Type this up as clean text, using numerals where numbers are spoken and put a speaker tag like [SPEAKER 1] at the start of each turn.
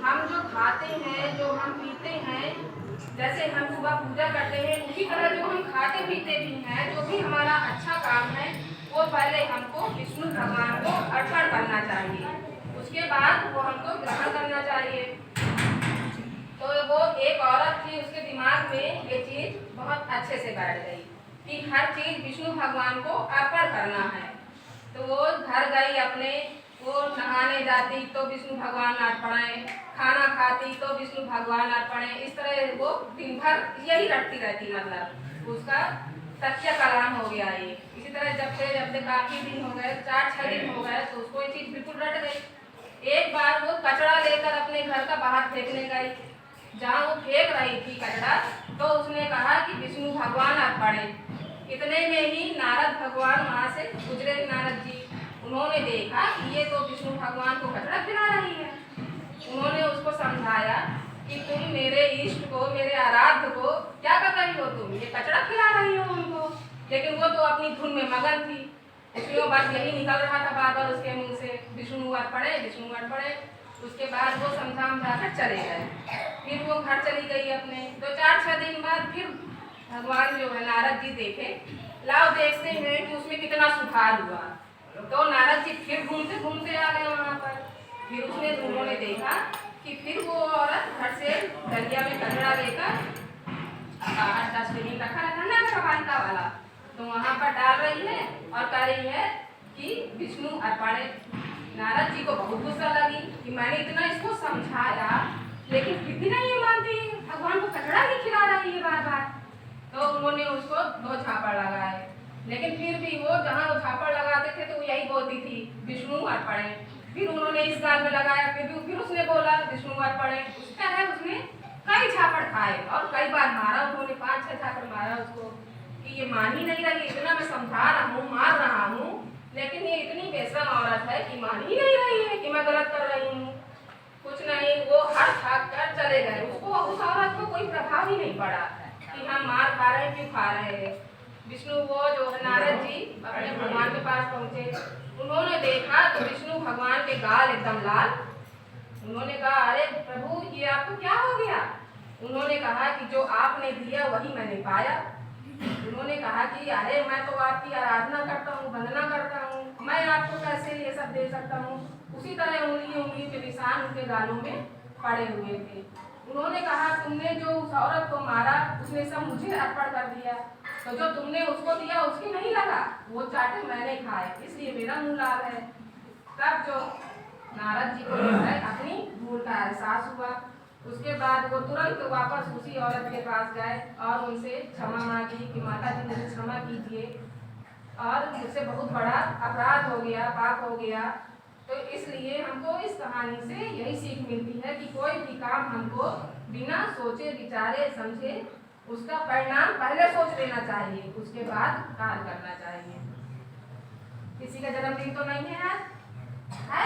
[SPEAKER 1] हम जो खाते हैं, जो हम पीते हैं, जैसे हम सुबह पूजा करते हैं, उसी तरह जो हम खाते पीते भी हैं, जो भी हमारा अच्छा काम है वो पहले हमको विष्णु भगवान को अर्पण करना चाहिए, उसके बाद वो हमको ग्रहण करना चाहिए। तो वो एक औरत थी, उसके दिमाग में ये चीज बहुत अच्छे से बैठ गई कि हर चीज विष्णु भगवान को अर्पण करना है। तो वो घर गई अपने, वो नहाने जाती तो विष्णु भगवान अर्पण, खाना खाती तो विष्णु भगवान अर्पण, इस तरह वो दिन भर यही रटती रहती, मतलब उसका सत्य कलाम हो गया ये। इसी तरह जब से काफी दिन हो गए, 4-6 दिन हो गए, तो उसको ये चीज बिल्कुल रट गई। एक बार वो कचरा लेकर अपने घर का बाहर फेंकने गई, जहाँ वो फेंक रही थी कचरा, तो उसने कहा कि विष्णु भगवान अर्पण। इतने में ही नारद भगवान वहाँ से गुजरे, नारद जी, उन्होंने देखा कि ये तो विष्णु भगवान को कचरा खिला रही है। उन्होंने उसको समझाया कि तुम मेरे इष्ट को, मेरे आराध्य को क्या कर रही हो, तुम ये कचरा खिला रही हो उनको। लेकिन वो तो अपनी धुन में मगन थी, उसमें बस यही निकल रहा था बार बार उसके मुंह से, विष्णु अर्पण, विष्णु अर्पण। उसके बाद वो समझा कर चले गए। फिर वो घर चली गई अपने। 2-4-6 दिन बाद फिर भगवान जो है नारद जी देखे, लाओ देखते हैं कि उसमें कितना सुधार हुआ। तो नारद जी फिर घूमते घूमते आ गए वहाँ पर। फिर उन्होंने देखा कि फिर वो औरत घर से दरिया में कचरा लेकर 8-10 दिन रखा रहता ना कबालिका वाला, तो वहाँ पर डाल रही है और कह रही है कि विष्णु अर्पण। नारद जी को बहुत गुस्सा लगी कि मैंने इतना इसको समझाया, लेकिन फिर भी नहीं मानती, भगवान को कचरा ही खिला रही है बार बार। तो उन्होंने उसको 2 झापड़ लगाए, लेकिन फिर भी वो जहाँ वो झापड़ लगाते थे तो वो यही बोलती थी विष्णु अर्पण। फिर उन्होंने इस गाल में लगाया, फिर उसने बोला विष्णु अर्पण। उसका है उसने कई झापड़ खाए और कई बार मारा, उन्होंने 5-6 झापड़ मारा उसको कि ये मान ही नहीं रही, इतना मैं समझा रहा हूँ, मार रहा हूँ, लेकिन ये इतनी बेशरम औरत है कि मान ही नहीं रही है कि मैं गलत कर रही हूँ। कुछ नहीं, वो हर थक कर चले गए। उसको, उस औरत को कोई प्रभाव ही नहीं पड़ा कि हम मार खा रहे हैं, क्यों खा रहे हैं। विष्णु वो जो है नारद जी अपने भगवान के पास पहुंचे, उन्होंने देखा तो विष्णु भगवान के गाल एकदम लाल। उन्होंने कहा अरे प्रभु ये आपको क्या हो गया। उन्होंने कहा कि जो आपने दिया वही मैंने पाया। उन्होंने कहा कि अरे मैं तो आपकी आराधना करता हूँ, वंदना करता हूँ, मैं आपको कैसे ये सब दे सकता हूँ। उसी तरह उंगली उंगली के निशान उनके गालों में पड़े हुए थे। उन्होंने कहा तुमने जो उस औरत को मारा उसने सब मुझे अर्पण कर दिया, तो जो तुमने उसको दिया उसकी नहीं लगा, वो चाटे मैंने खाए, इसलिए मेरा मुंह लाल है। तब जो नारद जी को अपनी भूल का एहसास हुआ, उसके बाद वो तुरंत वापस उसी औरत के पास गए और उनसे क्षमा मांगी कि माता जी मुझे क्षमा कीजिए और मुझसे बहुत बड़ा अपराध हो गया, पाप हो गया। तो इसलिए हमको इस कहानी से यही सीख मिलती है कि कोई भी काम हमको बिना सोचे विचारे समझे उसका परिणाम पहले सोच लेना चाहिए, उसके बाद कार्य करना चाहिए। किसी का जन्मदिन तो नहीं है आज, है?